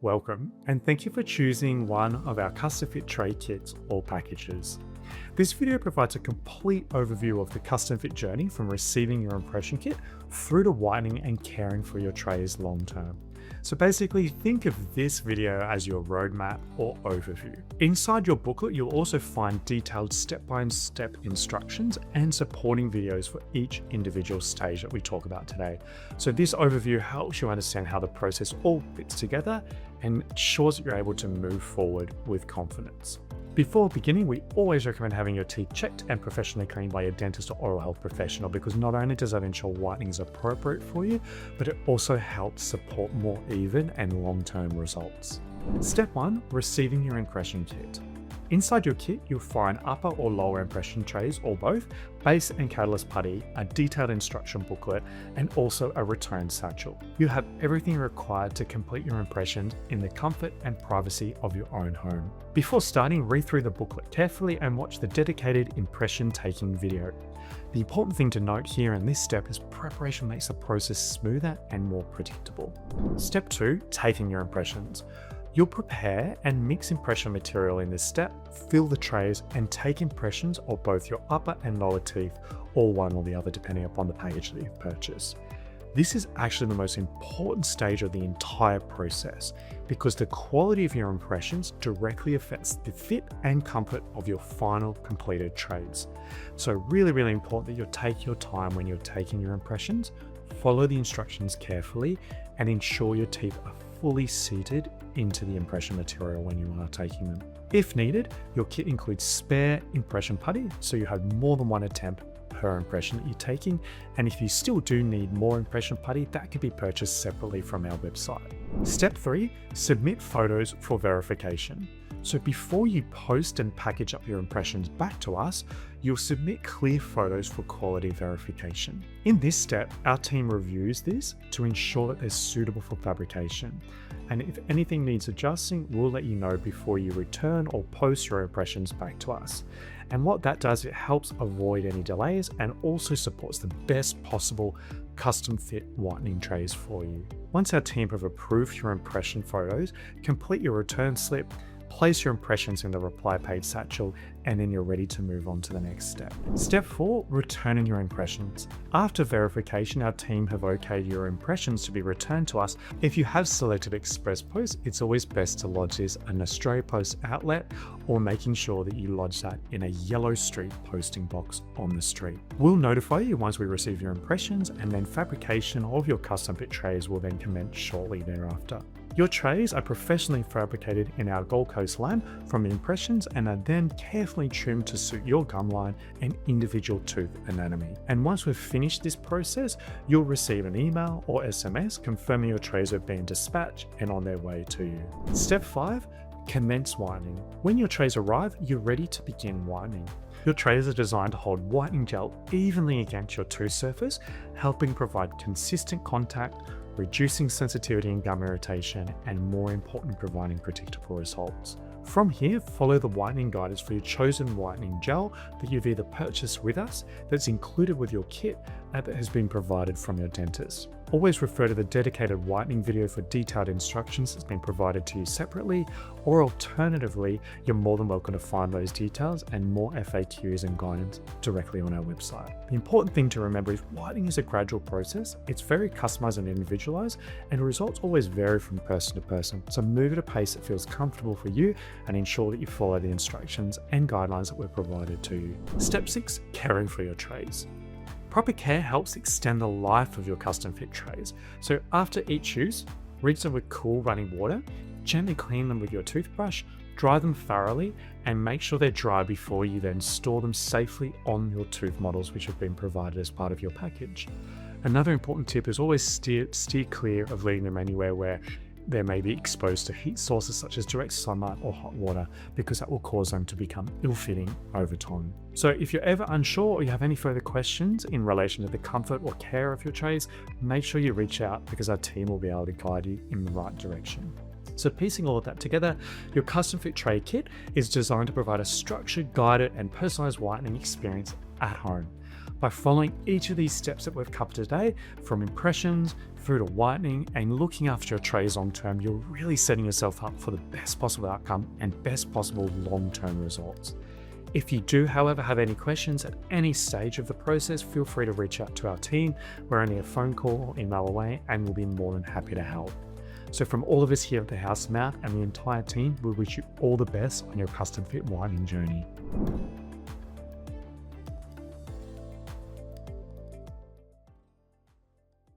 Welcome, and thank you for choosing one of our custom fit tray kits or packages. This video provides a complete overview of the custom fit journey from receiving your impression kit through to whitening and caring for your trays long term. So basically, think of this video as your roadmap or overview. Inside your booklet, you'll also find detailed step-by-step instructions and supporting videos for each individual stage that we talk about today. So this overview helps you understand how the process all fits together and ensures that you're able to move forward with confidence. Before beginning, we always recommend having your teeth checked and professionally cleaned by a dentist or oral health professional, because not only does that ensure whitening is appropriate for you, but it also helps support more even and long-term results. Step 1. Receiving your impression kit. Inside your kit, you'll find upper or lower impression trays or both, base and catalyst putty, a detailed instruction booklet, and also a return satchel. You have everything required to complete your impressions in the comfort and privacy of your own home. Before starting, read through the booklet carefully and watch the dedicated impression taking video. The important thing to note here in this step is preparation makes the process smoother and more predictable. Step 2. Taking your impressions. You'll prepare and mix impression material in this step, fill the trays, and take impressions of both your upper and lower teeth, or one or the other depending upon the package that you've purchased. This is actually the most important stage of the entire process, because the quality of your impressions directly affects the fit and comfort of your final completed trays. So really important that you take your time when you're taking your impressions, follow the instructions carefully, and ensure your teeth are fully seated into the impression material when you are taking them. If needed, your kit includes spare impression putty, so you have more than one attempt per impression that you're taking, and if you still do need more impression putty, that can be purchased separately from our website. Step 3. Submit photos for verification. So before you post and package up your impressions back to us, you'll submit clear photos for quality verification. In this step, our team reviews this to ensure that they're suitable for fabrication. And if anything needs adjusting, we'll let you know before you return or post your impressions back to us. And what that does, it helps avoid any delays and also supports the best possible custom fit whitening trays for you. Once our team have approved your impression photos, complete your return slip, place your impressions in the reply page satchel, and then you're ready to move on to the next step. Step 4. Returning your impressions. After verification, our team have okayed your impressions to be returned to us. If you have selected Express Post, it's always best to lodge this in an Australia Post outlet, or making sure that you lodge that in a yellow street posting box on the street. We'll notify you once we receive your impressions, and then fabrication of your custom fit trays will then commence shortly thereafter. Your trays are professionally fabricated in our Gold Coast lab from impressions and are then carefully trimmed to suit your gum line and individual tooth anatomy. And once we've finished this process, you'll receive an email or SMS confirming your trays have been dispatched and on their way to you. Step 5. Commence whitening. When your trays arrive, you're ready to begin whitening. Your trays are designed to hold whitening gel evenly against your tooth surface, helping provide consistent contact, reducing sensitivity and gum irritation, and more important, providing predictable results. From here, follow the whitening guidance for your chosen whitening gel that you've either purchased with us, that's included with your kit, and that has been provided from your dentist. Always refer to the dedicated whitening video for detailed instructions that's been provided to you separately, or alternatively, you're more than welcome to find those details and more FAQs and guidance directly on our website. The important thing to remember is whitening is a gradual process. It's very customized and individualized, and results always vary from person to person. So move at a pace that feels comfortable for you and ensure that you follow the instructions and guidelines that were provided to you. Step 6. Caring for your trays. Proper care helps extend the life of your custom fit trays. So after each use, rinse them with cool running water, gently clean them with your toothbrush, dry them thoroughly, and make sure they're dry before you then store them safely on your tooth models, which have been provided as part of your package. Another important tip is always steer clear of leaving them anywhere where they may be exposed to heat sources such as direct sunlight or hot water, because that will cause them to become ill-fitting over time. So if you're ever unsure or you have any further questions in relation to the comfort or care of your trays, make sure you reach out, because our team will be able to guide you in the right direction. So piecing all of that together, your custom fit tray kit is designed to provide a structured, guided, and personalized whitening experience at home. By following each of these steps that we've covered today, from impressions through to whitening and looking after your trays long term, you're really setting yourself up for the best possible outcome and best possible long-term results. If you do, however, have any questions at any stage of the process, feel free to reach out to our team. We're only a phone call or email away, and we'll be more than happy to help. So from all of us here at the House Mount and the entire team, we wish you all the best on your custom fit whitening journey.